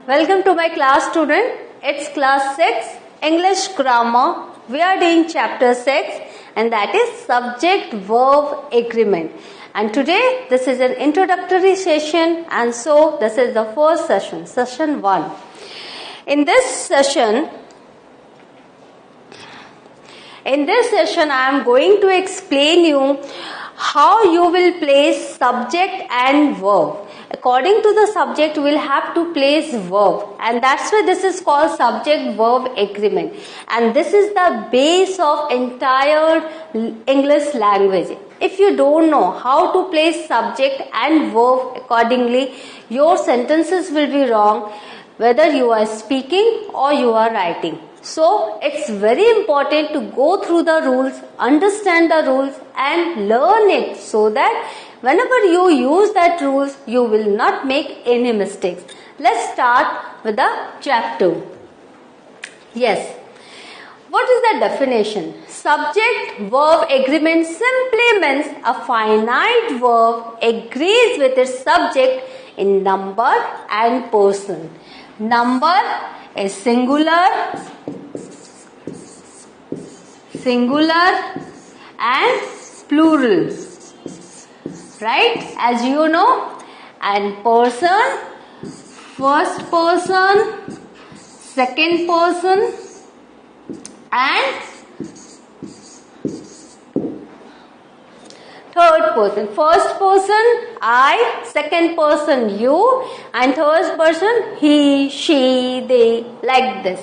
Welcome to my class, student. It's class 6 English grammar. We are doing chapter 6 and that is subject verb agreement. And today this is an introductory session and so this is the first session, session 1. In this session I am going to explain you how you will place subject and verb. According to the subject, we will have to place verb, and that's why this is called subject-verb agreement. And this is the base of entire English language. If you don't know how to place subject and verb accordingly, your sentences will be wrong, whether you are speaking or you are writing. So, it's very important to go through the rules, understand the rules and learn it so that whenever you use that rules, you will not make any mistakes. Let's start with the chapter. Yes. What is the definition? Subject-verb agreement simply means a finite verb agrees with its subject in number and person. Number is singular and plural, right, as you know, and person, first person, second person and third person. First person I, second person you and third person he, she, they, like this.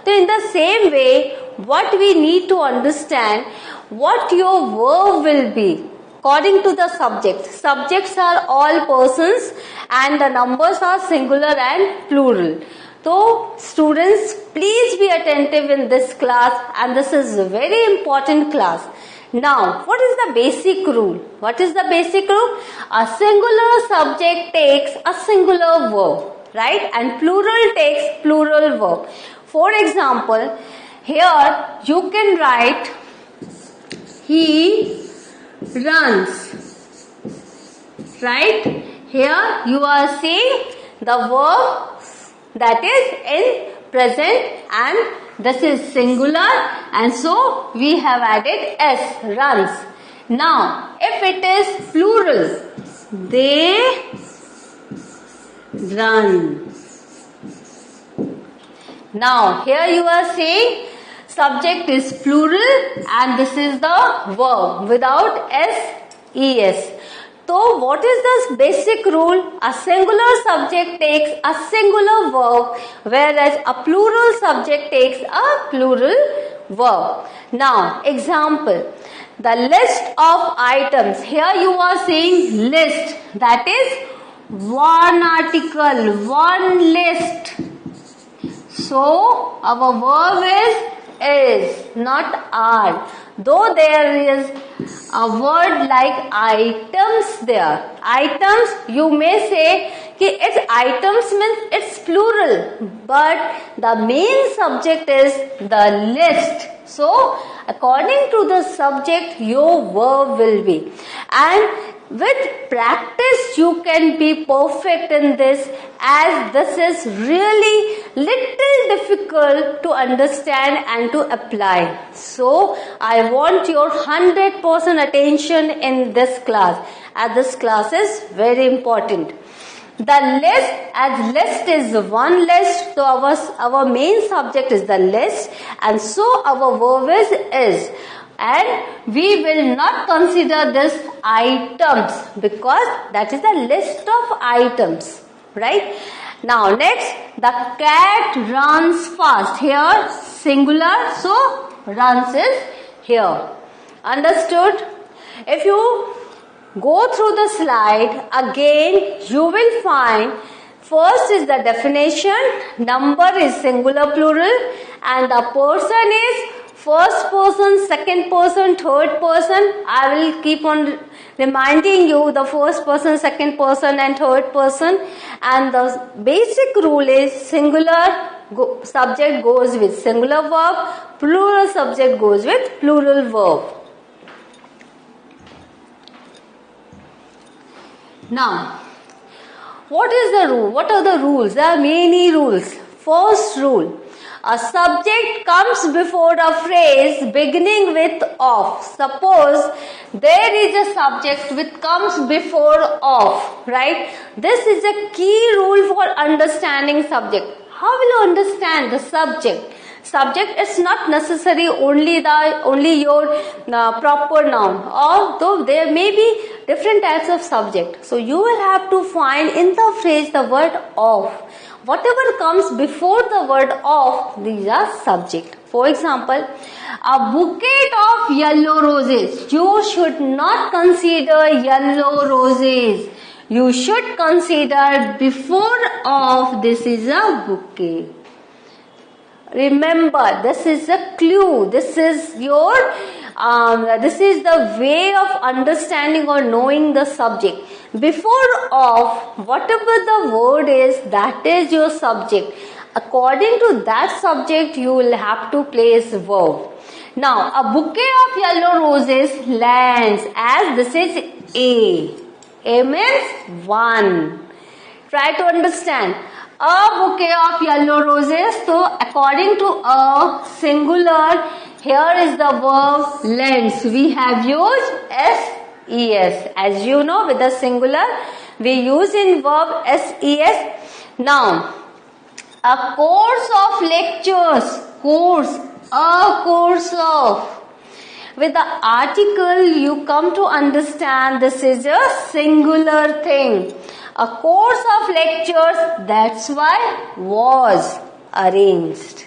So in the same way, what we need to understand, what your verb will be according to the subject. Subjects are all persons and the numbers are singular and plural. So students, please be attentive in this class, and this is a very important class. Now, what is the basic rule? What is the basic rule? A singular subject takes a singular verb, right? And plural takes plural verb. For example, here you can write he runs, right? Here you are seeing the verb that is in present and this is singular and so we have added s, runs. Now, if it is plural, they run. Now, here you are saying subject is plural and this is the verb without s-es. So, what is the basic rule? A singular subject takes a singular verb, whereas a plural subject takes a plural verb. Now, example, the list of items. Here you are saying list, that is one article, one list. So, our verb is not are. Though there is a word like items there. Items, you may say कि it's items means it's plural, but the main subject is the list. So, according to the subject, your verb will be. And with practice, you can be perfect in this, as this is really little difficult to understand and to apply. So, I want your 100% attention in this class, as this class is very important. The list, as list is one list, so our main subject is the list, and so our verb is. And we will not consider this items because that is the list of items, right? Now next, the cat runs fast. Here singular, so runs is here. Understood? If you go through the slide again, you will find first is the definition, number is singular plural and the person is first person, second person, third person. I will keep on reminding you the first person, second person and third person. And the basic rule is singular subject goes with singular verb, plural subject goes with plural verb. Now, what is the rule? What are the rules? There are many rules. First rule, a subject comes before a phrase beginning with of. Suppose there is a subject which comes before of, right? This is a key rule for understanding subject. How will you understand the subject? Subject is not necessary only your proper noun, although there may be different types of subject. So you will have to find in the phrase the word of. Whatever comes before the word of, these are subject. For example, a bouquet of yellow roses. You should not consider yellow roses. You should consider before of, this is a bouquet. Remember, this is a clue. This is your, this is the way of understanding or knowing the subject. Before of, whatever the word is, that is your subject. According to that subject, you will have to place verb. Now, a bouquet of yellow roses lands as this is A. A means 1. Try to understand. A bouquet of yellow roses. So, according to a singular, here is the verb lends. We have used SES. As you know, with the singular, we use in verb SES. Now, a course of lectures. Course. A course of. With the article, you come to understand this is a singular thing. A course of lectures, that's why was arranged.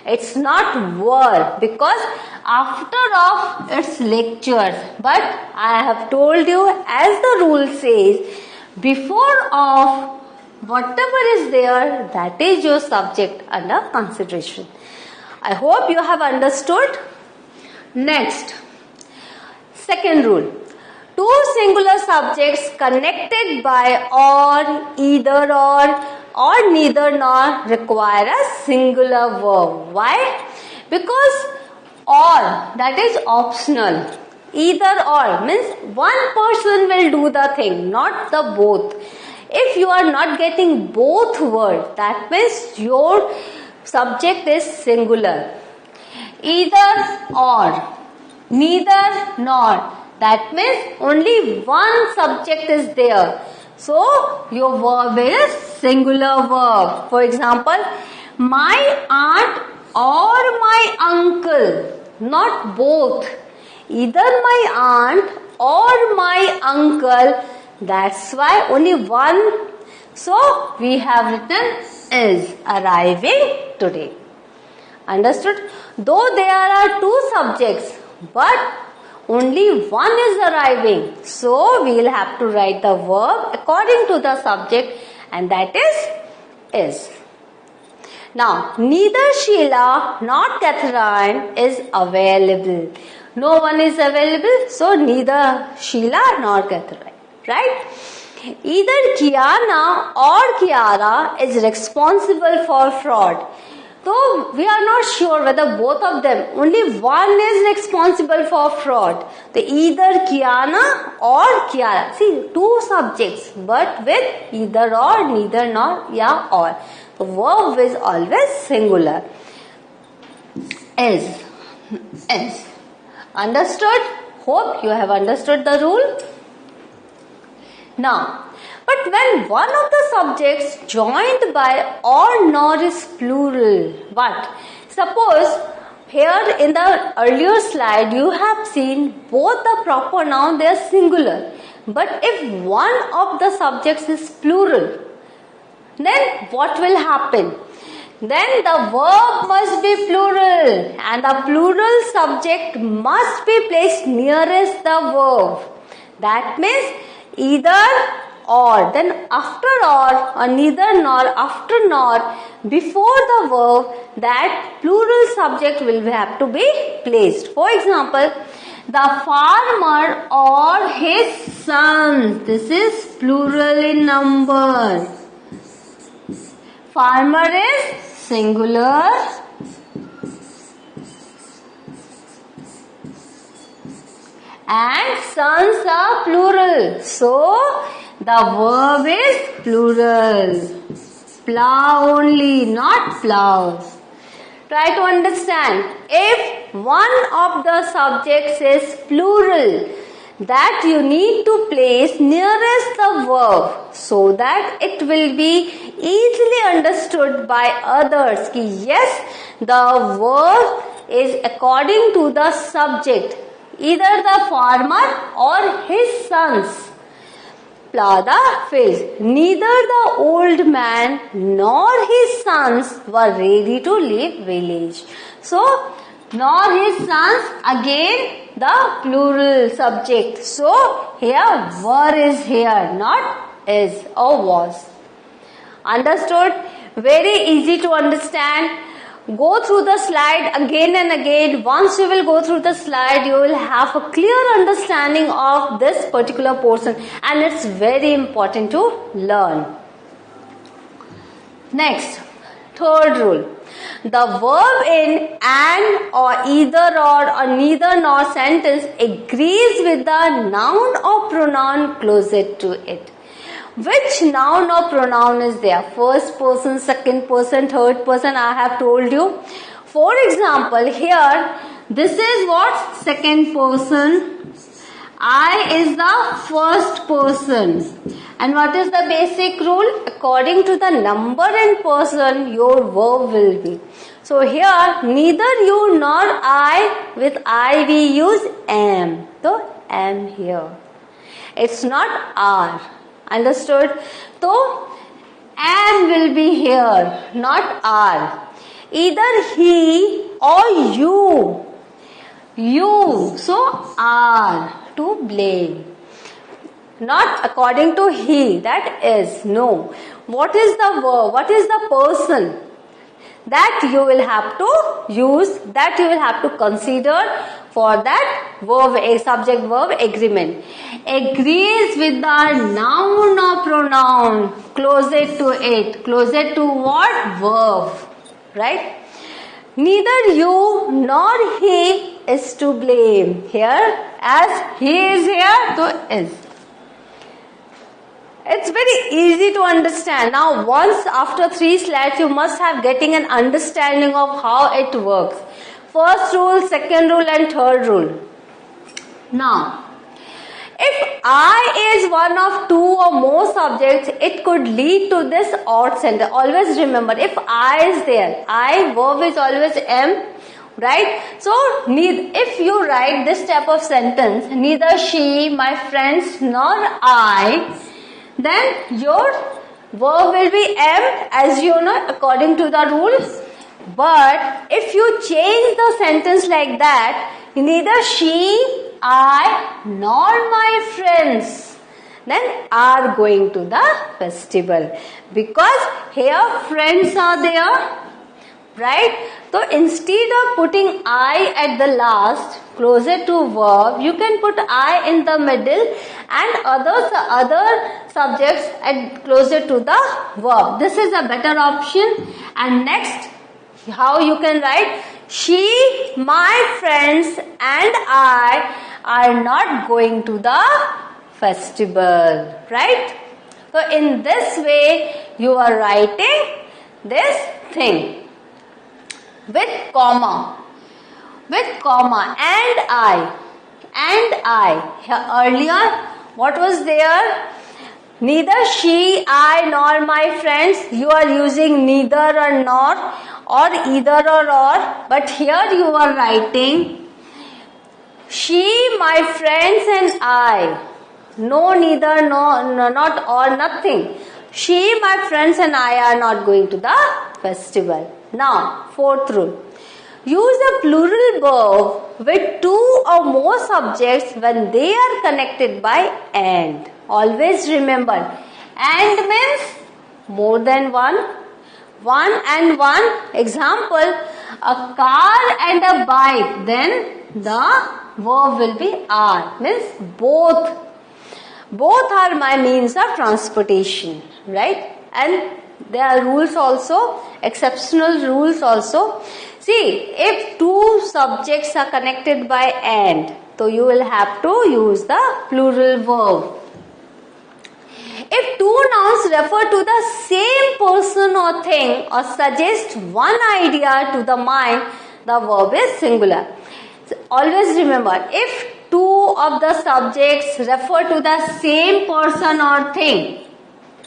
It's not were, because after of it's lectures. But I have told you, as the rule says, before of, whatever is there, that is your subject under consideration. I hope you have understood. Next, second rule. Two singular subjects connected by or, either or neither nor require a singular verb. Why? Because or, that is optional. Either or means one person will do the thing, not the both. If you are not getting both words, that means your subject is singular. Either or, neither nor. That means only one subject is there. So, your verb is singular verb. For example, my aunt or my uncle. Not both. Either my aunt or my uncle. That's why only one. So, we have written is arriving today. Understood? Though there are two subjects, but only one is arriving. So, we will have to write the verb according to the subject, and that is. Now, neither Sheila nor Catherine is available. No one is available, so neither Sheila nor Catherine. Right? Either Kiana or Kiara is responsible for fraud. So, we are not sure whether both of them, only one is responsible for fraud. The either Kiana or Kiara. See, two subjects, but with either or, neither nor, yeah, or. The verb is always singular. Is. Understood? Hope you have understood the rule. Now, but when one of the subjects joined by or nor is plural, what? Suppose here in the earlier slide you have seen both the proper noun, they are singular. But if one of the subjects is plural, then what will happen? Then the verb must be plural and the plural subject must be placed nearest the verb. That means either or, then after or neither nor, after nor, before the verb, that plural subject will have to be placed. For example, the farmer or his sons. This is plural in number. Farmer is singular. And sons are plural. So, The verb is plural. Plow only, not plows. Try to understand. If one of the subjects is plural, that you need to place nearest the verb so that it will be easily understood by others. Ki yes, the verb is according to the subject, either the farmer or his sons plow the fields. Neither the old man nor his sons were ready to leave village. So, nor his sons, again the plural subject. So, here were is here, not is or was. Understood? Very easy to understand. Go through the slide again and again. Once you will go through the slide, you will have a clear understanding of this particular portion, and it's very important to learn. Next, third rule. The verb in an or either or neither nor sentence agrees with the noun or pronoun closest to it. Which noun or pronoun is there? First person, second person, third person, I have told you. For example, here, this is what? Second person. I is the first person. And what is the basic rule? According to the number and person, your verb will be. So here, neither you nor I, with I we use am. So, am here. It's not are. Understood? So, am will be here, not are. Either he or you. You. So, are to blame. Not according to he, that is. No. What is the verb? What is the person? That you will have to use, that you will have to consider for that verb, a subject verb agreement. Agrees with the noun or pronoun closest to it. Closest to what? Verb. Right? Neither you nor he is to blame. Here, as he is here, so is. It's very easy to understand. Now, once after 3 slides, you must have getting an understanding of how it works. First rule, second rule and third rule. Now, if I is one of 2 or more subjects, it could lead to this odd sentence. Always remember, if I is there, I verb is always am, right? So, if you write this type of sentence, neither she, my friends, nor I, then your verb will be am, as you know, according to the rules. But if you change the sentence like that, neither she, I, nor my friends, then are going to the festival. Because here friends are there, right? So instead of putting I at the last, closer to verb, you can put I in the middle and other subjects at closer to the verb. This is a better option. And next, how you can write? She, my friends and I are not going to the festival, right? So in this way, you are writing this thing. With comma, and I. Here earlier, what was there? Neither she, I, nor my friends. You are using neither or nor, or either or. But here you are writing she, my friends and I. No, neither, no, not or, nothing. She, my friends and I are not going to the festival. Now, fourth rule. Use a plural verb with 2 or more subjects when they are connected by and. Always remember, and means more than one. One and one. Example, a car and a bike. Then the verb will be are. Means both. Both are my means of transportation. Right? And there are rules also, exceptional rules also. See, if 2 subjects are connected by and, so you will have to use the plural verb. If two nouns refer to the same person or thing or suggest one idea to the mind, the verb is singular. So always remember, if two of the subjects refer to the same person or thing,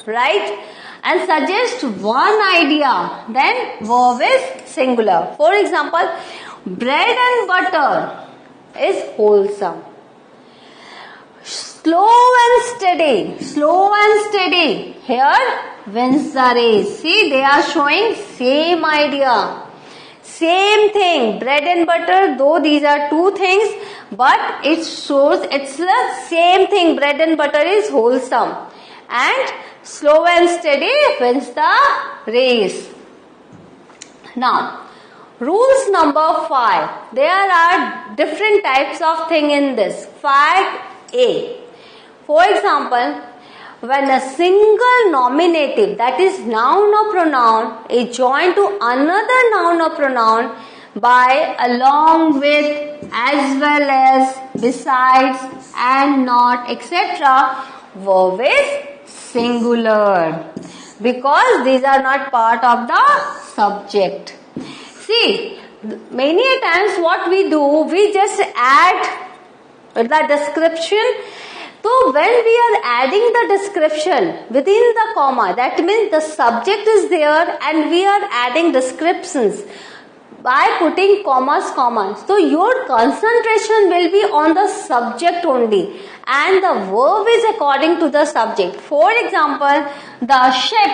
right, and suggest one idea, then verb is singular. For example, bread and butter is wholesome. Slow and steady, here wins the race. See, they are showing same idea, same thing, bread and butter, though these are two things, but it shows it's the same thing. Bread and butter is wholesome, and slow and steady wins the race. Now, rules number 5. There are different types of thing in this. 5A. For example, when a single nominative, that is noun or pronoun, is joined to another noun or pronoun by, along with, as well as, besides, and not, etc., verb is singular, because these are not part of the subject. See, many a times what we do, we just add the description. So when we are adding the description within the comma, that means the subject is there and we are adding descriptions by putting commas. So your concentration will be on the subject only, and the verb is according to the subject. For example, the ship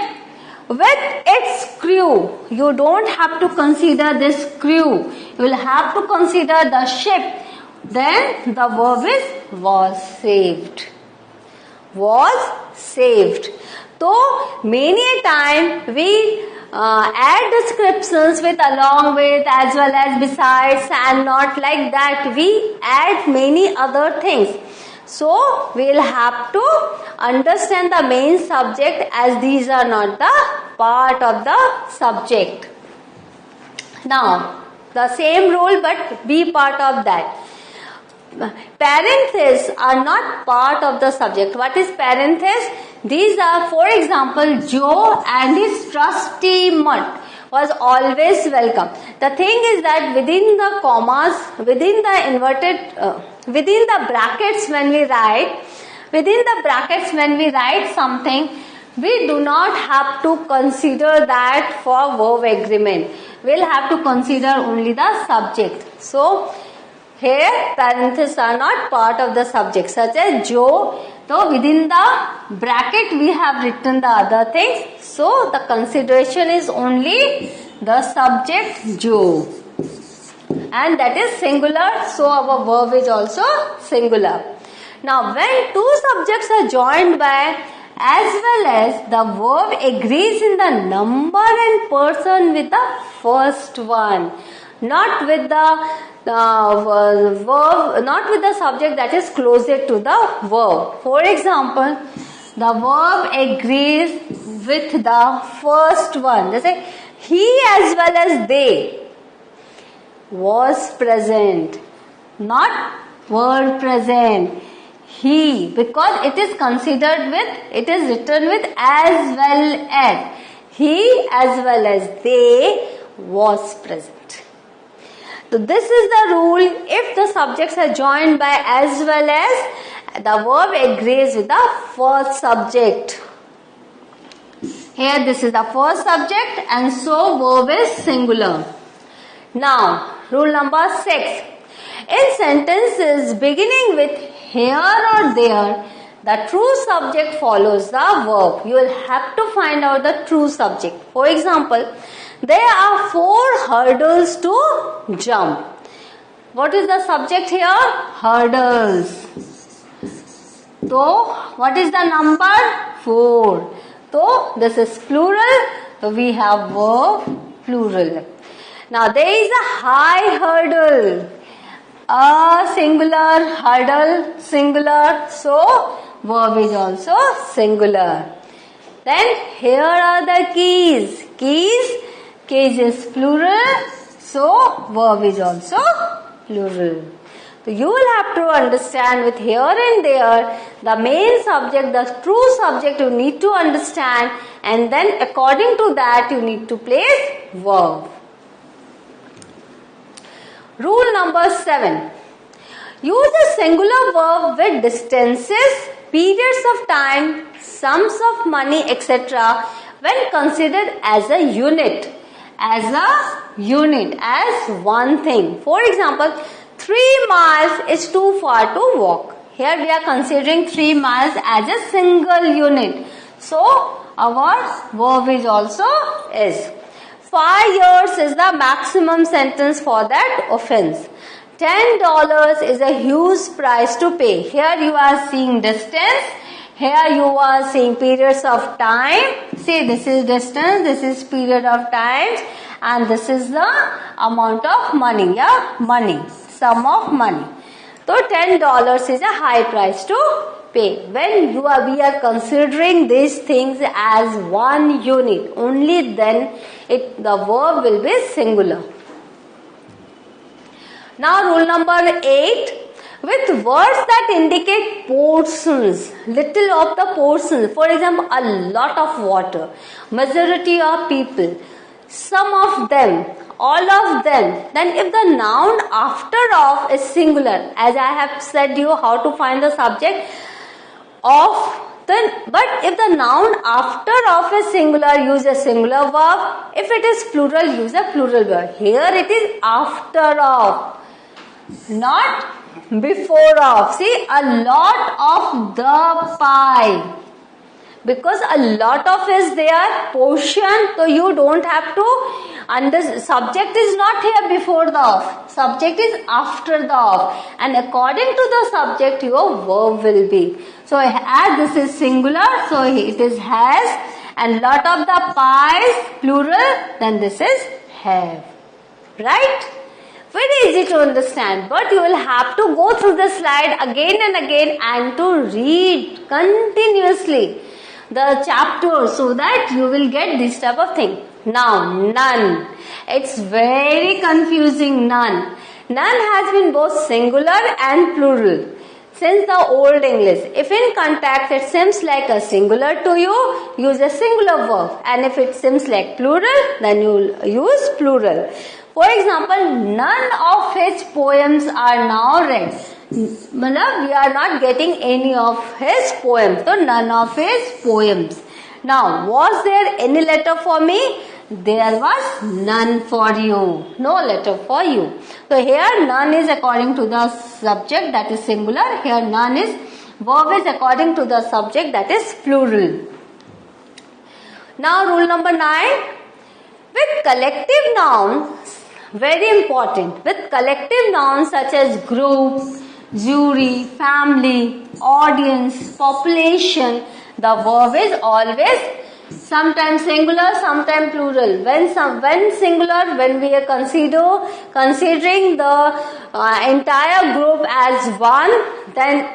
with its crew, you don't have to consider this crew, you will have to consider the ship. Then the verb is was saved. So many a time we add descriptions with, along with, as well as, besides, and not, like that. We add many other things. So we will have to understand the main subject, as these are not the part of the subject. Now, the same rule, but be part of that. Parentheses are not part of the subject. What is parenthesis? These are, for example, Joe and his trusty mutt was always welcome. The thing is that within the commas, within the inverted, within the brackets when we write something, we do not have to consider that for verb agreement. We'll have to consider only the subject. So here parentheses are not part of the subject, such as Joe. So within the bracket we have written the other things. So the consideration is only the subject Joe, and that is singular. So our verb is also singular. Now when two subjects are joined by as well as, the verb agrees in the number and person with the first one, not with the verb, not with the subject that is closer to the verb. For example, the verb agrees with the first one. They say, he as well as they was present, not were present. He, because it is considered with, it is written with as well as. He as well as they was present. So this is the rule. If the subjects are joined by as well as, the verb agrees with the first subject. Here this is the first subject, and so verb is singular. Now rule number 6. In sentences beginning with here or there, the true subject follows the verb. You will have to find out the true subject. For example, there are 4 hurdles to jump. What is the subject here? Hurdles. So, what is the number? 4. So, this is plural. So, we have verb plural. Now, there is a high hurdle. A singular, hurdle, singular. So, verb is also singular. Then, here are the keys. Keys is plural. So, verb is also plural. So you will have to understand with here and there, the main subject, the true subject you need to understand, and then according to that you need to place verb. Rule number 7. Use a singular verb with distances, periods of time, sums of money, etc. when considered as a unit. As one thing. For example, 3 miles is too far to walk. Here we are considering 3 miles as a single unit. So our verb is also is. 5 years is the maximum sentence for that offense. $10 is a huge price to pay. Here you are seeing distance. Here you are seeing periods of time. See, this is distance, this is period of time, and this is the amount of money. Yeah, money, sum of money. So $10 is a high price to pay. When we are considering these things as one unit, only then the verb will be singular. Now rule number 8. With words that indicate portions, little of the portions, for example, a lot of water, majority of people, some of them, all of them, then if the noun after of is singular, as I have said you how to find the subject of, then, but if the noun after of is singular, use a singular verb. If it is plural, use a plural verb. Here it is after of, not before of. See, a lot of the pie, because a lot of is their portion, so you don't have to subject is not here before the of, subject is after the of, and according to the subject your verb will be. So as this is singular, so it is has, and lot of the pies plural, then this is have. Right? Very easy to understand, but you will have to go through the slide again and again and to read continuously the chapter so that you will get this type of thing. Now, none. It's very confusing, none. None has been both singular and plural since the Old English. If in context it seems like a singular to you, use a singular verb, and if it seems like plural, then you will use plural. For example, none of his poems are now read. We are not getting any of his poems. So, none of his poems. Now, was there any letter for me? There was none for you. No letter for you. So, here none is according to the subject, that is singular. Here none is, verb is according to the subject, that is plural. Now, rule number 9. With collective nouns, very important, with collective nouns such as group, jury, family, audience, population, the verb is always sometimes singular, sometimes plural. When singular, when we are considering the entire group as one, then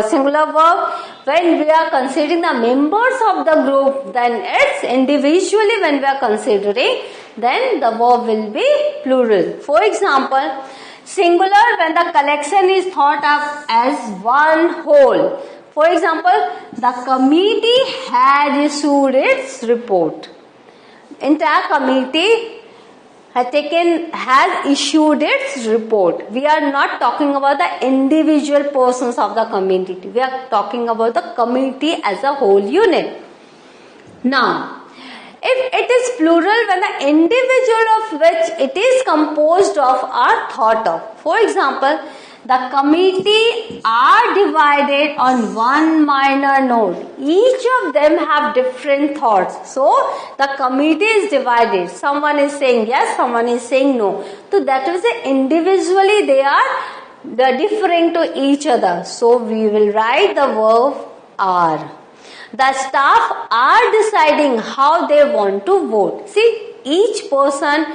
singular verb. When we are considering the members of the group, then it's individually. When we are considering, then the verb will be plural. For example, singular when the collection is thought of as one whole. For example, the committee had issued its report. Entire committee has issued its report. We are not talking about the individual persons of the committee. We are talking about the committee as a whole unit. Now, if it is plural, when the individual of which it is composed of are thought of. For example, the committee are divided on one minor note. Each of them have different thoughts. So, the committee is divided. Someone is saying yes, someone is saying no. So, that is individually they are differing to each other. So, we will write the verb are. The staff are deciding how they want to vote. See, each person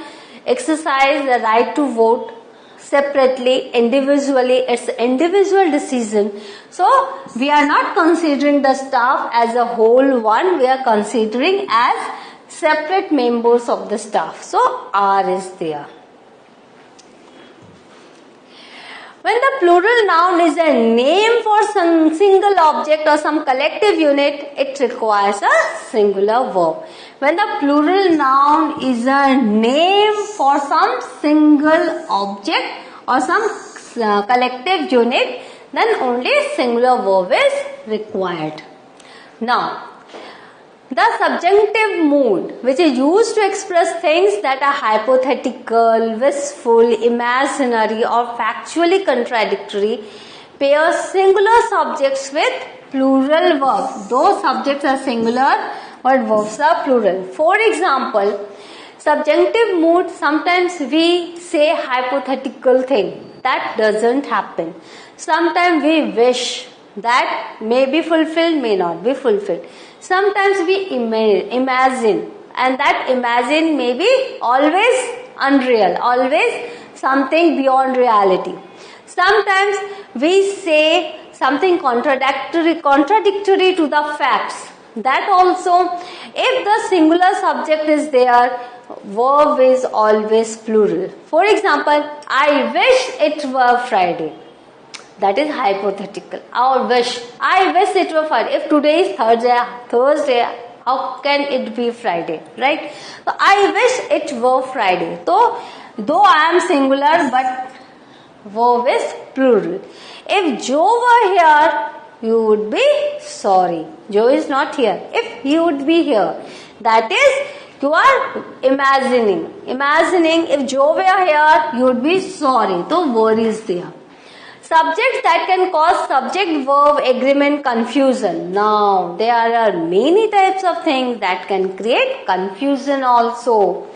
exercises the right to vote separately, individually. It's individual decision. So, we are not considering the staff as a whole one. We are considering as separate members of the staff. So, are is there. When the plural noun is a name for some single object or some collective unit, it requires a singular verb. When the plural noun is a name for some single object or some collective unit, then only singular verb is required. Now, the subjunctive mood, which is used to express things that are hypothetical, wistful, imaginary or factually contradictory, pairs singular subjects with plural verbs. Those subjects are singular but verbs are plural. For example, subjunctive mood, sometimes we say hypothetical thing that doesn't happen. Sometimes we wish that may be fulfilled, may not be fulfilled. Sometimes we imagine, and that imagine may be always unreal, always something beyond reality. Sometimes we say something contradictory to the facts. That also, if the singular subject is there, verb is always plural. For example, I wish it were Friday. That is hypothetical. I wish it were Friday. If today is Thursday, how can it be Friday, right? So I wish it were Friday. So though I am singular, but verb is plural. If Joe were here, you would be sorry. Joe is not here. If he would be here, that is, you are imagining. If Joe were here, you would be sorry. So verb is there. Subjects that can cause subject-verb agreement confusion. Now, there are many types of things that can create confusion also.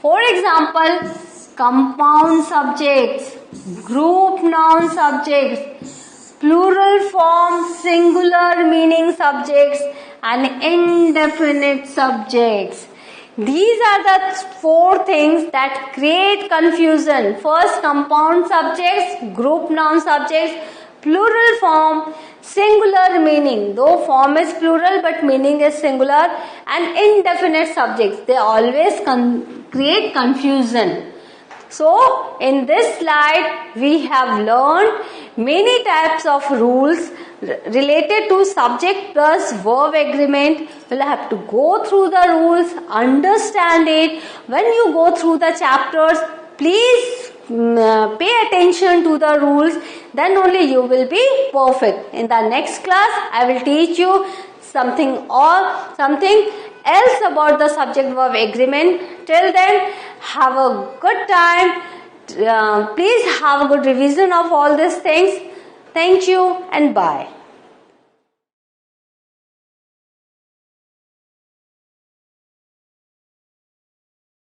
For example, compound subjects, group noun subjects, plural form singular meaning subjects, and indefinite subjects. These are the four things that create confusion. First, compound subjects, group noun subjects, plural form, singular meaning. Though form is plural but meaning is singular, and indefinite subjects. They always create confusion. So, in this slide, we have learned many types of rules related to subject plus verb agreement. We'll have to go through the rules, understand it. When you go through the chapters, please pay attention to the rules. Then only you will be perfect. In the next class, I will teach you something else about the subject verb agreement. Till then, have a good time. Please have a good revision of all these things. Thank you and bye.